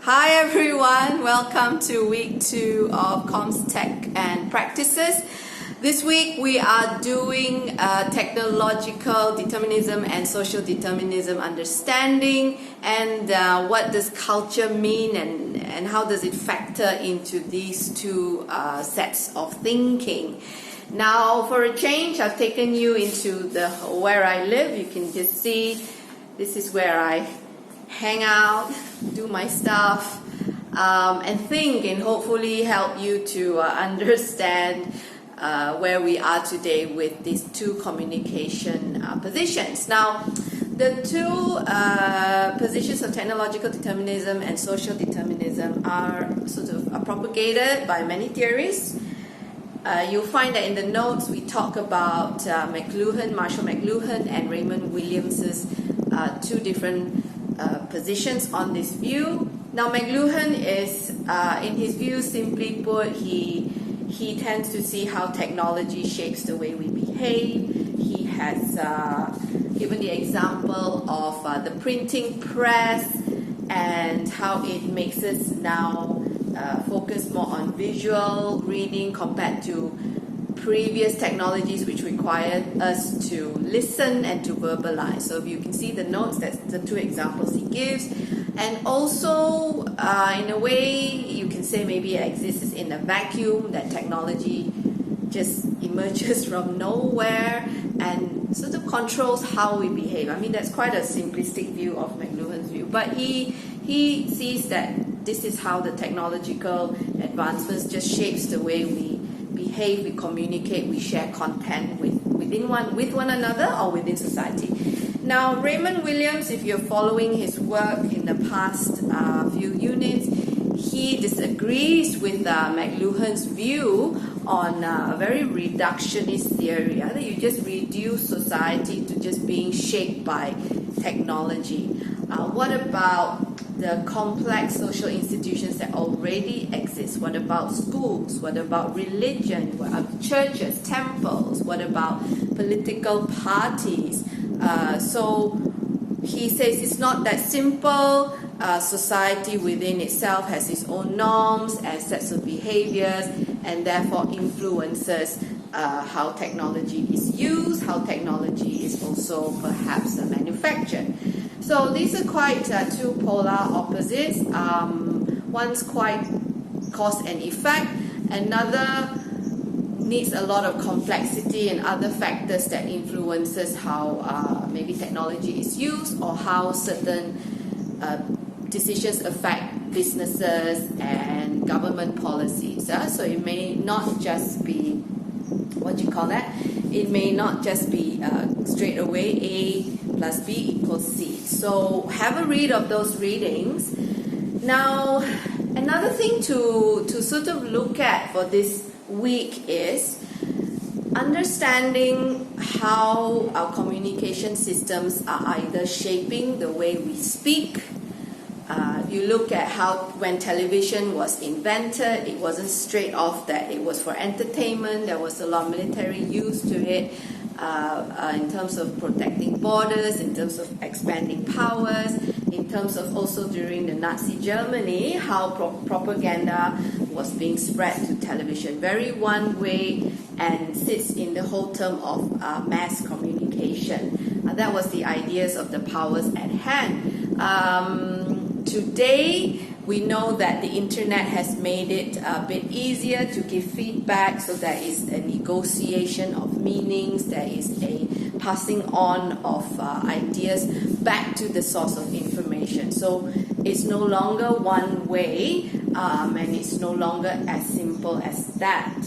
Hi everyone, welcome to week 2 of Comms Tech and Practices. This week we are doing technological determinism and social determinism understanding, and what does culture mean and how does it factor into these two sets of thinking. Now for a change, I've taken you into where I live. You can just see this is where I hang out, do my stuff, and think, and hopefully help you to understand where we are today with these two communication positions. Now, the two positions of technological determinism and social determinism are propagated by many theories. You'll find that in the notes we talk about Marshall McLuhan and Raymond Williams's two different positions on this view. Now McLuhan is, in his view, simply put, he tends to see how technology shapes the way we behave. He has given the example of the printing press and how it makes us now focus more on visual reading compared to previous technologies which required us to listen and to verbalize. So if you can see the notes, that's the two examples he gives. And also, in a way, you can say maybe it exists in a vacuum, that technology just emerges from nowhere and sort of controls how we behave. I mean, that's quite a simplistic view of McLuhan's view, but he sees that this is how the technological advancements just shapes the way we behave, we communicate, we share content with one another or within society. Now, Raymond Williams, if you're following his work in the past few units, he disagrees with McLuhan's view on a very reductionist theory, that you just reduce society to just being shaped by technology. What about the complex social institutions that already exist? What about schools? What about religion? What about churches, temples? What about political parties? So he says it's not that simple. Society within itself has its own norms and sets of behaviors, and therefore influences how technology is used, how technology is also perhaps manufactured. So these are quite two polar opposites. One's quite cause and effect, another needs a lot of complexity and other factors that influences how maybe technology is used or how certain decisions affect businesses and government policies. So it may not just be, it may not just be straight away A plus B equals C. So have a read of those readings. Now, another thing to sort of look at for this week is understanding how our communication systems are either shaping the way we speak. You look at how when television was invented, it wasn't straight off that it was for entertainment. There was a lot of military use to it in terms of protecting borders, in terms of expanding powers, in terms of also during the Nazi Germany, how propaganda was being spread to television. Very one way and sits in the whole term of mass communication. That was the ideas of the powers at hand. Today, we know that the internet has made it a bit easier to give feedback, so there is a negotiation of meanings, there is a passing on of ideas back to the source of information. So it's no longer one way, and it's no longer as simple as that.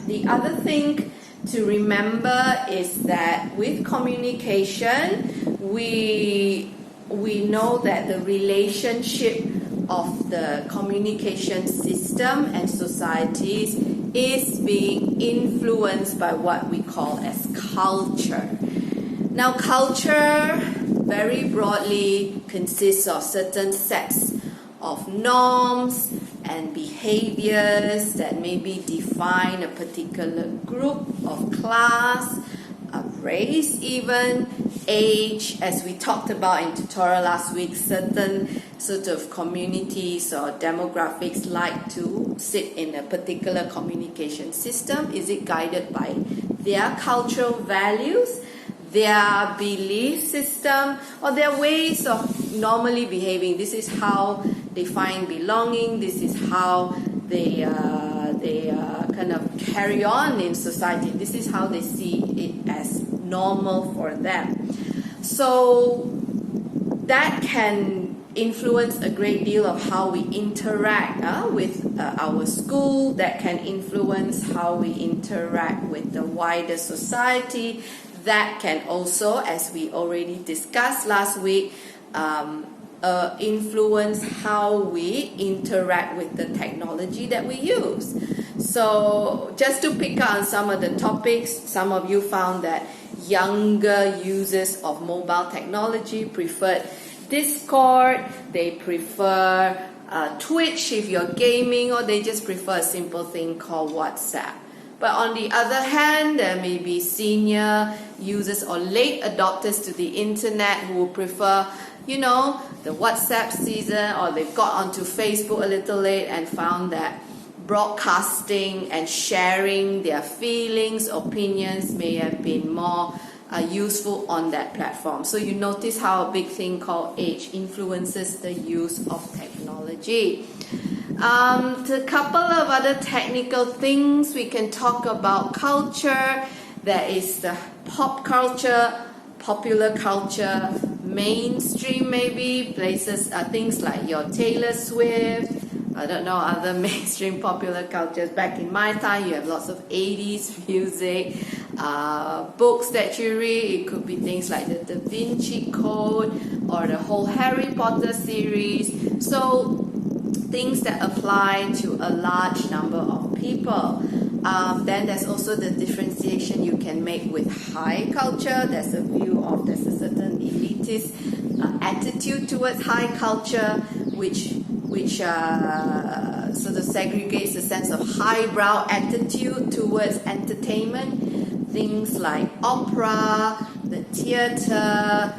The other thing to remember is that with communication, we know that the relationship of the communication system and societies is being influenced by what we call as culture. Now, culture very broadly consists of certain sets of norms and behaviors that maybe define a particular group of class, a race even, age, as we talked about in tutorial last week, certain sort of communities or demographics like to sit in a particular communication system. Is it guided by their cultural values, their belief system, or their ways of normally behaving? This is how they find belonging. This is how they kind of carry on in society. This is how they see it as normal for them. So that can influence a great deal of how we interact with our school. That can influence how we interact with the wider society. That can also, as we already discussed last week, influence how we interact with the technology that we use. So just to pick up on some of the topics, some of you found that younger users of mobile technology preferred Discord, they prefer Twitch if you're gaming, or they just prefer a simple thing called WhatsApp. But on the other hand, there may be senior users or late adopters to the internet who prefer, you know, the WhatsApp season, or they've got onto Facebook a little late and found that broadcasting and sharing their feelings, opinions may have been more useful on that platform. So you notice how a big thing called age influences the use of technology. A couple of other technical things we can talk about. Culture, there is the pop culture, popular culture, mainstream maybe, places, things like your Taylor Swift, I don't know, other mainstream popular cultures. Back in my time, you have lots of 80s music, books that you read. It could be things like the Da Vinci Code or the whole Harry Potter series. So things that apply to a large number of people. Then there's also the differentiation you can make with high culture. There's a certain elitist attitude towards high culture, which sort of segregates a sense of highbrow attitude towards entertainment. Things like opera, the theatre,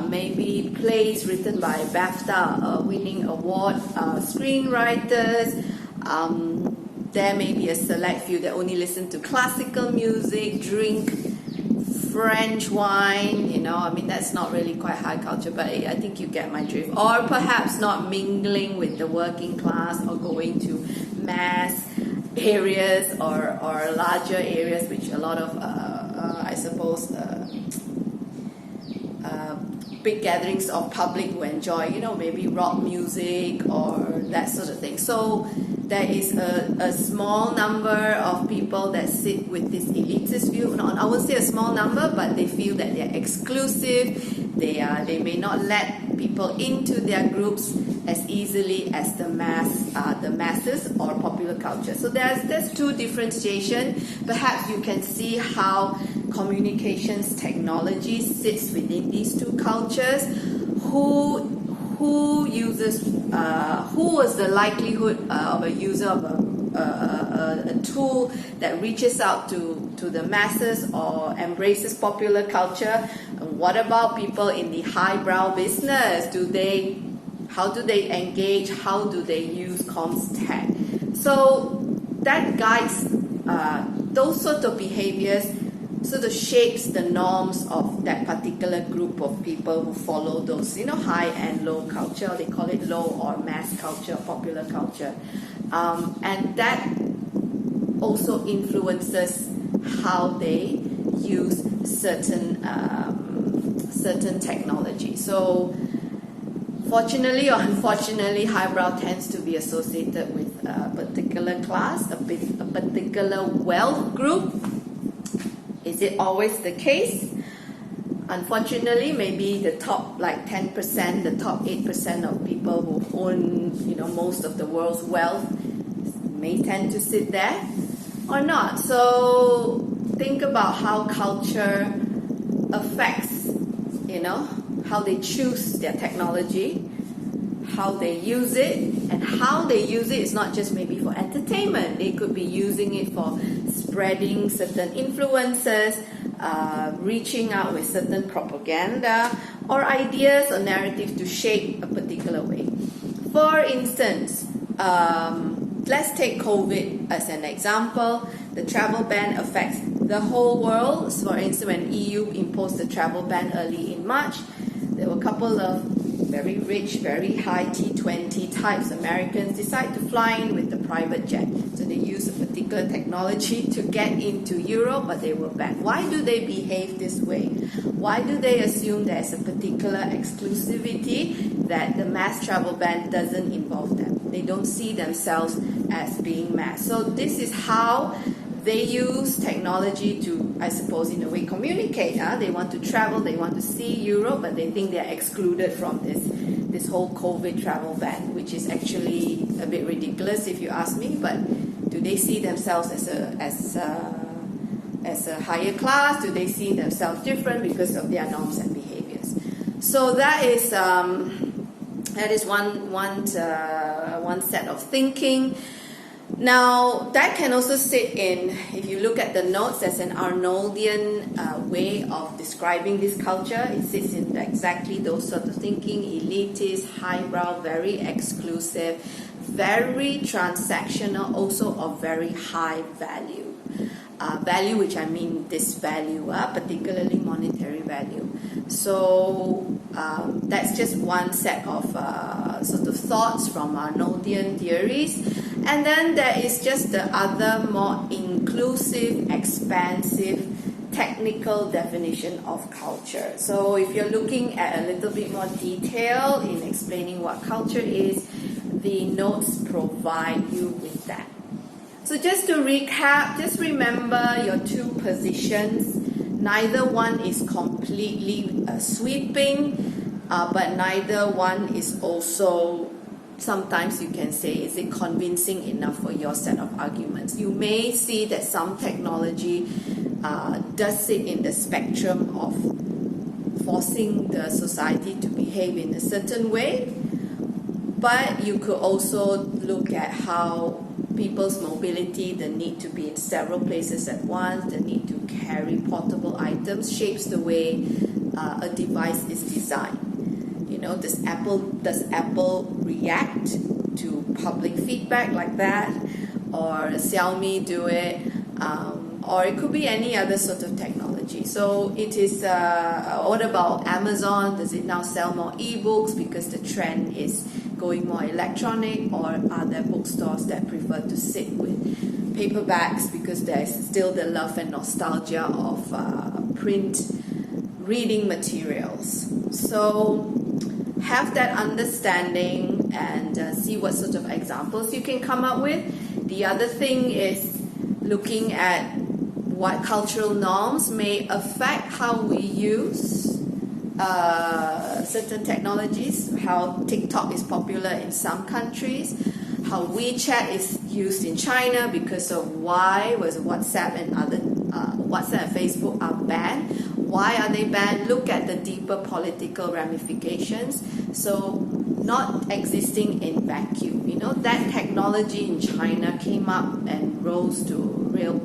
maybe plays written by BAFTA winning award screenwriters. There may be a select few that only listen to classical music, drink French wine, you know, I mean, that's not really quite high culture, but I think you get my drift. Or perhaps not mingling with the working class or going to mass areas or larger areas, which a lot of, I suppose, big gatherings of public who enjoy, you know, maybe rock music or that sort of thing. So there is a small number of people that sit with this elitist view. No, I won't say a small number, but they feel that they're exclusive. They may not let people into their groups as easily as the masses or popular culture. So there's two differentiation. Perhaps you can see how communications technology sits within these two cultures. Who was the likelihood of a user of a tool that reaches out to the masses or embraces popular culture? And what about people in the highbrow business? How do they engage? How do they use comms tech? So that guides those sort of behaviors, sort of shapes the norms of that particular group of people who follow those, you know, high and low culture. They call it low or mass culture, popular culture. And that also influences how they use certain technology. So fortunately or unfortunately, highbrow tends to be associated with a particular class, a particular wealth group. Is it always the case? Unfortunately, maybe the top 10%, the top 8% of people who own, you know, most of the world's wealth may tend to sit there or not. So think about how culture affects, you know, how they choose their technology, how they use it, and how they use it is not just maybe for entertainment. They could be using it for spreading certain influences, reaching out with certain propaganda or ideas or narratives to shape a particular way. For instance, let's take COVID as an example. The travel ban affects the whole world. So for instance, when EU imposed the travel ban early in March, there were a couple of very rich, very high T20 types Americans decide to fly in with the private jet. So they use a particular technology to get into Europe, but they were banned. Why do they behave this way? Why do they assume there's a particular exclusivity that the mass travel ban doesn't involve them? They don't see themselves as being mass. So this is how they use technology to, I suppose, in a way communicate. They want to travel, they want to see Europe, but they think they're excluded from this whole COVID travel ban, which is actually a bit ridiculous if you ask me. But do they see themselves as a higher class? Do they see themselves different because of their norms and behaviors? So that is one set of thinking. Now, that can also sit in, if you look at the notes, there's an Arnoldian way of describing this culture. It sits in exactly those sort of thinking, elitist, highbrow, very exclusive, very transactional, also of very high value. Value, which I mean this value, particularly monetary value. So that's just one set of sort of thoughts from Arnoldian theories. And then there is just the other more inclusive, expansive, technical definition of culture. So if you're looking at a little bit more detail in explaining what culture is, the notes provide you with that. So just to recap, just remember your two positions. Neither one is completely sweeping, but neither one is also, sometimes you can say, is it convincing enough for your set of arguments? You may see that some technology does sit in the spectrum of forcing the society to behave in a certain way, but you could also look at how people's mobility, the need to be in several places at once, the need to carry portable items shapes the way a device is designed. You know, does Apple react to public feedback like that? Or Xiaomi do it? Or it could be any other sort of technology. So it is, what about Amazon? Does it now sell more ebooks because the trend is going more electronic? Or are there bookstores that prefer to sit with paperbacks because there's still the love and nostalgia of print reading materials? So have that understanding and see what sort of examples you can come up with. The other thing is looking at what cultural norms may affect how we use certain technologies, how TikTok is popular in some countries, how WeChat is used in China because of why was WhatsApp and Facebook are banned. Why are they banned? Look at the deeper political ramifications. So not existing in vacuum. You know, that technology in China came up and rose to real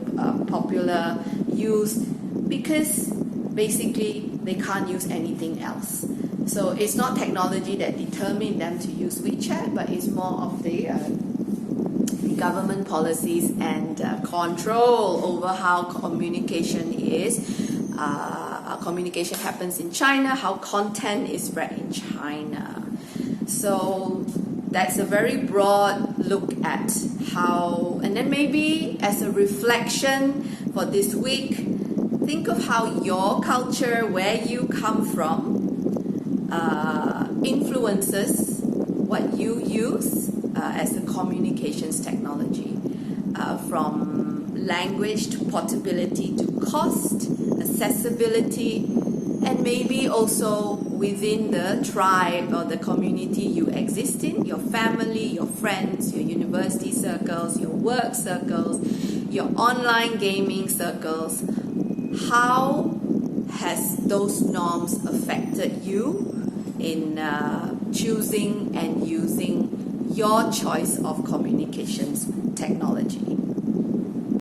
popular use because basically they can't use anything else. So it's not technology that determined them to use WeChat, but it's more of the government policies and control over how communication is. Communication happens in China, how content is spread in China. So that's a very broad look at how, and then maybe as a reflection for this week, think of how your culture, where you come from, influences what you use as a communications technology, from language to portability to cost, accessibility, and maybe also within the tribe or the community you exist in, your family, your friends, your university circles, your work circles, your online gaming circles. How has those norms affected you in choosing and using your choice of communications technology?